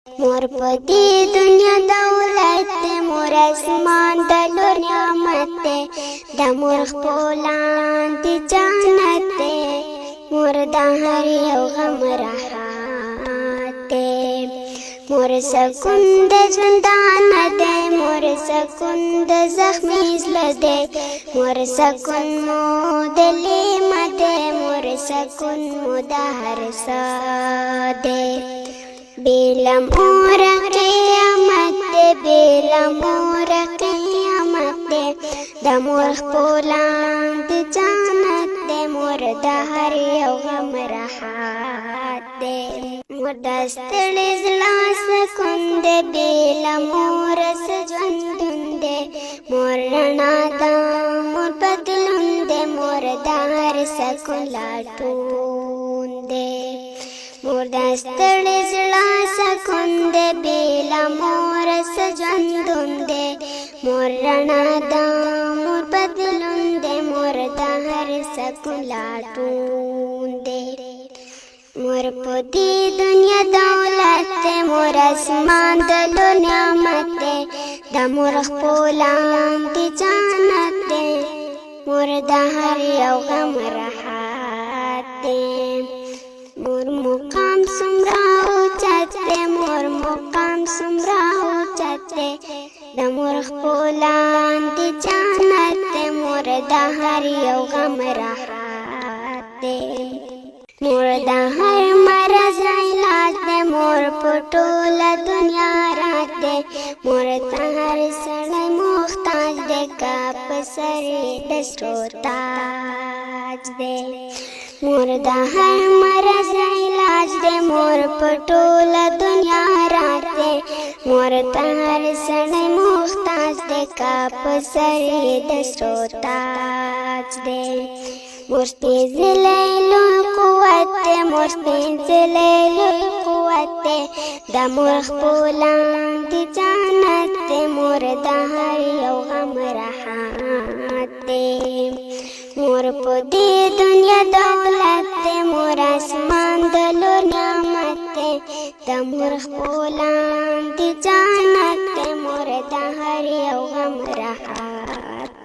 مور په دې دنیا دولت دی، مور اسمان د لور نعمت دی، د مور خپلان دی جنت دی، مور د هر یو غم راحت دی، مور سکون د ژوندان دی، مور سکون د زخمي زړه دی، مور سکون مو د لیمه دی، مور سکون مو د هر څه دی. بلا مور قیامت دی، بلا مور قیامت دی، د مور خپلان دی جنت دی، مور د هر یو غم راحت دی، مور د ستړي زړه سکون دی، بلا مور څه ژوندون دی، مور رڼا ده، مور بدلون دی، مور د هر سکون لټون دی، مور د ستړي زړه سکون دی، بلا مور څه ژوندون دی، مور رڼا ده، مور بدلون دی، مور د هر سکون لټون دی. مور په دې دنیا دولت دی، مور اسمان د لور نعمت دی، د مور خپلان دی جنت دی، مور د هر یو غم راحت دی. مور مقام څومره اوچت دی، مور مقام څومره اوچت دی، د مور خپلان دی جنت دی، مور د هر یو غم راحت دی، مور د هر مرض علاج دی، مور په ټوله دنیا راز دی، مور ته هر سړی محتاج دی، که په سر یې د سرو تاج دی، مور د هر مرض علاج دی، مور په ټوله دنیا راز دی، مور ته هر سړی محتاج دی، که په سر یې د سرو تاج دی. مور سپېڅلی لوی قوت دی، مور سپېڅلی لوی قوت دی، د مور خپلان دی جنت دی، مور د هر یو غم راحت دی. مور په دې دنیا دولت دی، مور اسمان د لور نعمت دی، د مور خپلان دی جنت دی، مور د هر یو غم راحت